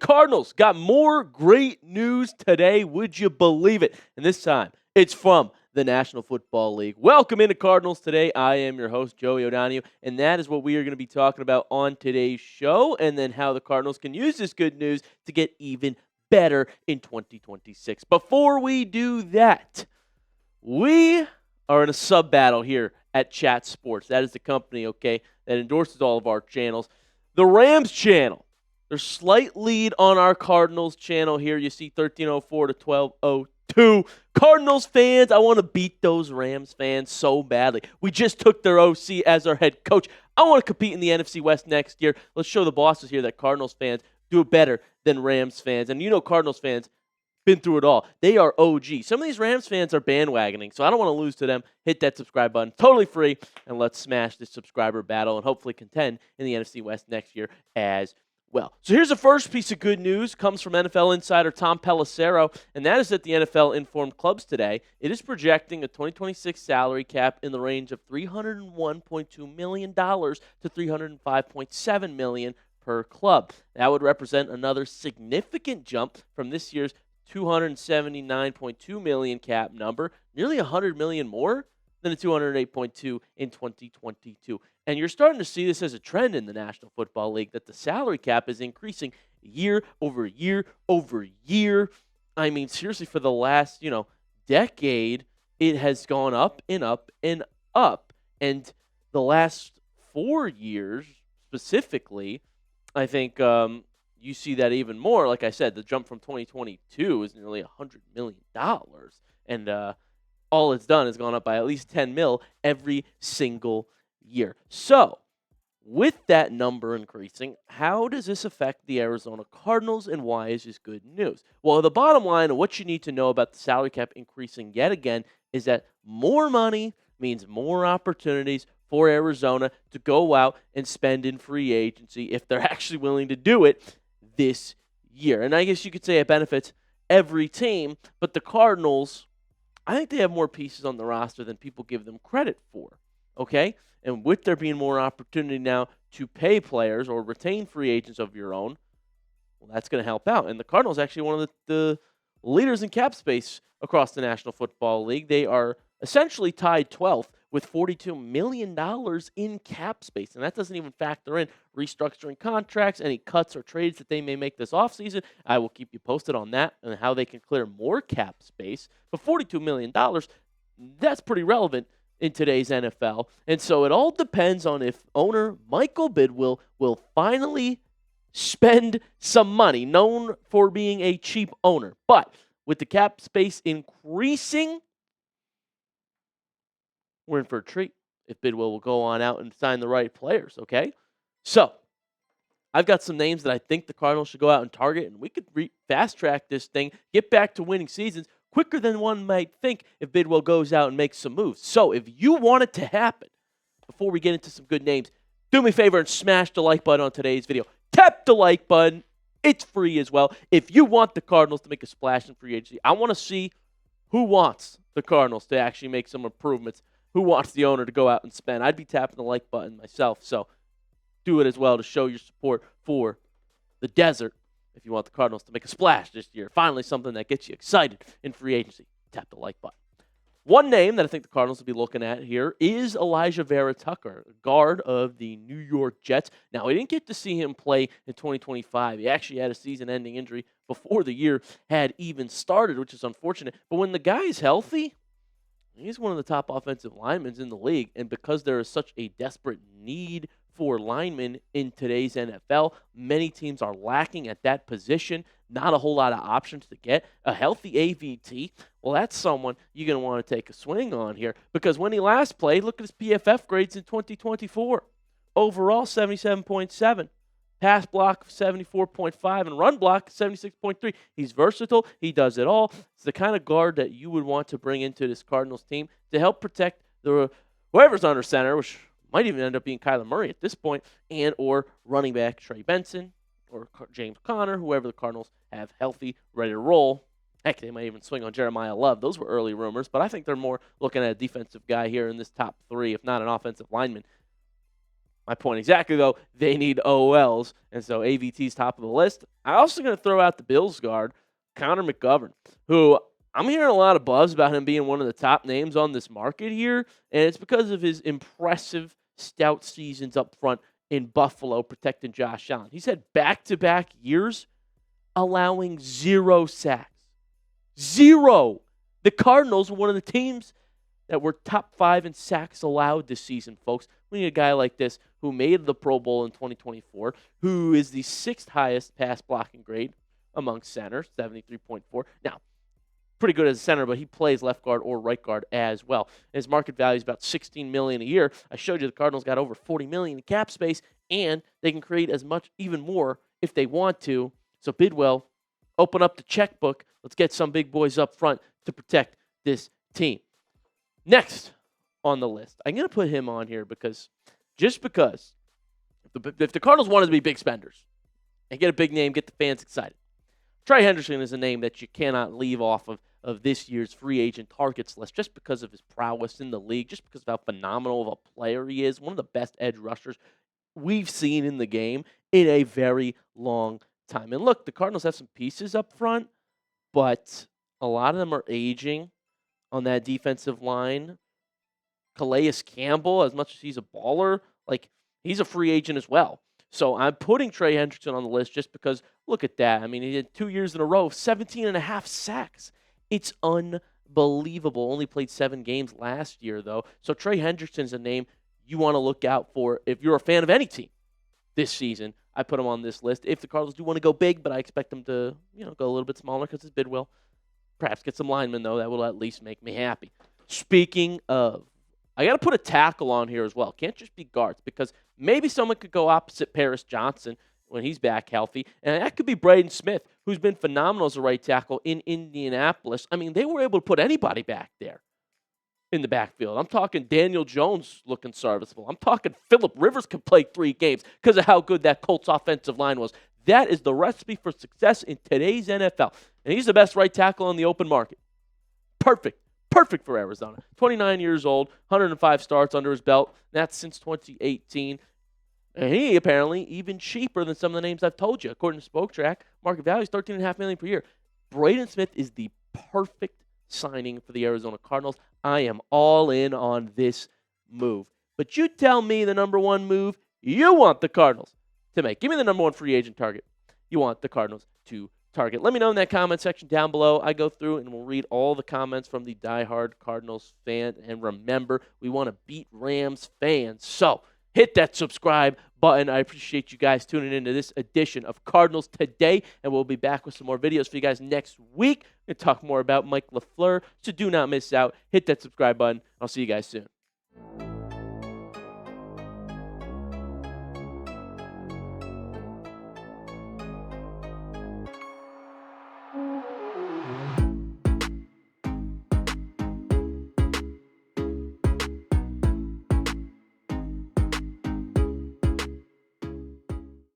Cardinals got more great news today. Would you believe it? And this time, it's from the National Football League. Welcome into Cardinals Today. I am your host, Joey O'Donohue, and that is what we are going to be talking about on today's show, and then how the Cardinals can use this good news to get even better in 2026. Before we do that, we are in a sub-battle here at Chat Sports. That is the company, okay, that endorses all of our channels. The Rams channel. There's slight lead on our Cardinals channel here. You see 1304 to 1202. Cardinals fans, I want to beat those Rams fans so badly. We just took their OC as our head coach. I want to compete in the NFC West next year. Let's show the bosses here that Cardinals fans do it better than Rams fans. And you know Cardinals fans been through it all. They are OG. Some of these Rams fans are bandwagoning, so I don't want to lose to them. Hit that subscribe button. Totally free. And let's smash this subscriber battle and hopefully contend in the NFC West next year as well. So here's the first piece of good news. Comes from NFL insider Tom Pelissero, and that is that the NFL informed clubs today it is projecting a 2026 salary cap in the range of $301.2 million to $305.7 million per club. That would represent another significant jump from this year's $279.2 million cap number, nearly $100 million more than the $208.2 in 2022. And you're starting to see this as a trend in the National Football League, that the salary cap is increasing year over year over year. I mean, seriously, for the last, decade, it has gone up and up and up. And the last 4 years specifically, I think you see that even more. Like I said, the jump from 2022 is nearly $100 million. And all it's done is gone up by at least 10 mil every single year. So, with that number increasing, how does this affect the Arizona Cardinals, and why is this good news? Well, the bottom line of what you need to know about the salary cap increasing yet again is that more money means more opportunities for Arizona to go out and spend in free agency if they're actually willing to do it this year. And I guess you could say it benefits every team, but the Cardinals, I think they have more pieces on the roster than people give them credit for, okay? And with there being more opportunity now to pay players or retain free agents of your own, well, that's going to help out. And the Cardinals actually one of the leaders in cap space across the National Football League. They are essentially tied 12th with $42 million in cap space. And that doesn't even factor in restructuring contracts, any cuts or trades that they may make this offseason. I will keep you posted on that and how they can clear more cap space. But $42 million, that's pretty relevant in today's NFL. And so it all depends on if owner Michael Bidwill will finally spend some money, known for being a cheap owner. But with the cap space increasing, we're in for a treat if Bidwill will go on out and sign the right players, okay? So, I've got some names that I think the Cardinals should go out and target, and we could fast-track this thing, get back to winning seasons quicker than one might think if Bidwill goes out and makes some moves. So, if you want it to happen, before we get into some good names, do me a favor and smash the like button on today's video. Tap the like button. It's free as well. If you want the Cardinals to make a splash in free agency, I want to see who wants the Cardinals to actually make some improvements. Who wants the owner to go out and spend? I'd be tapping the like button myself, so do it as well to show your support for the desert if you want the Cardinals to make a splash this year. Finally, something that gets you excited in free agency. Tap the like button. One name that I think the Cardinals will be looking at here is Alijah Vera-Tucker, guard of the New York Jets. Now, we didn't get to see him play in 2025. He actually had a season-ending injury before the year had even started, which is unfortunate. But when the guy is healthy, he's one of the top offensive linemen in the league, and because there is such a desperate need for linemen in today's NFL, many teams are lacking at that position. Not a whole lot of options to get. A healthy AVT, well, that's someone you're going to want to take a swing on here, because when he last played, look at his PFF grades in 2024. Overall, 77.7. Pass block, 74.5, and run block, 76.3. He's versatile. He does it all. It's the kind of guard that you would want to bring into this Cardinals team to help protect whoever's under center, which might even end up being Kyler Murray at this point, and or running back Trey Benson or James Conner, whoever the Cardinals have healthy, ready to roll. Heck, they might even swing on Jeremiah Love. Those were early rumors, but I think they're more looking at a defensive guy here in this top three, if not an offensive lineman. My point exactly, though, they need OLs, and so AVT's top of the list. I'm also going to throw out the Bills guard, Connor McGovern, who I'm hearing a lot of buzz about him being one of the top names on this market here, and it's because of his impressive stout seasons up front in Buffalo protecting Josh Allen. He's had back-to-back years allowing 0 sacks. 0! The Cardinals were one of the teams that were top 5 in sacks allowed this season, folks. We need a guy like this who made the Pro Bowl in 2024, who is the 6th highest pass blocking grade among centers, 73.4. Now, pretty good as a center, but he plays left guard or right guard as well. His market value is about $16 million a year. I showed you the Cardinals got over $40 million in cap space, and they can create as much, even more, if they want to. So Bidwill, open up the checkbook. Let's get some big boys up front to protect this team. Next on the list, I'm going to put him on here because if the Cardinals wanted to be big spenders and get a big name, get the fans excited, Trey Hendrickson is a name that you cannot leave off of this year's free agent targets list just because of his prowess in the league, just because of how phenomenal of a player he is, one of the best edge rushers we've seen in the game in a very long time. And look, the Cardinals have some pieces up front, but a lot of them are aging on that defensive line. Calais Campbell, as much as he's a baller, he's a free agent as well. So I'm putting Trey Hendrickson on the list just because, look at that. I mean, he had 2 years in a row, 17.5 sacks. It's unbelievable. Only played 7 games last year, though. So Trey Hendrickson's a name you want to look out for if you're a fan of any team this season. I put him on this list. If the Cardinals do want to go big, but I expect them to, go a little bit smaller because it's Bidwill. Perhaps get some linemen, though. That will at least make me happy. Speaking of, I got to put a tackle on here as well. Can't just be guards because maybe someone could go opposite Paris Johnson when he's back healthy, and that could be Braden Smith, who's been phenomenal as a right tackle in Indianapolis. I mean, they were able to put anybody back there in the backfield. I'm talking Daniel Jones looking serviceable. I'm talking Phillip Rivers could play 3 games because of how good that Colts offensive line was. That is the recipe for success in today's NFL, and he's the best right tackle on the open market. Perfect for Arizona. 29 years old, 105 starts under his belt. That's since 2018. And he apparently even cheaper than some of the names I've told you. According to Spoke Track, market value is $13.5 million per year. Braden Smith is the perfect signing for the Arizona Cardinals. I am all in on this move. But you tell me the number one move you want the Cardinals to make. Give me the number one free agent target you want the Cardinals to target. Let me know in that comment section down below. I go through and we'll read all the comments from the diehard Cardinals fan. And remember, we want to beat Rams fans. So hit that subscribe button. I appreciate you guys tuning into this edition of Cardinals Today. And we'll be back with some more videos for you guys next week. We'll talk more about Mike LaFleur. So do not miss out. Hit that subscribe button. I'll see you guys soon.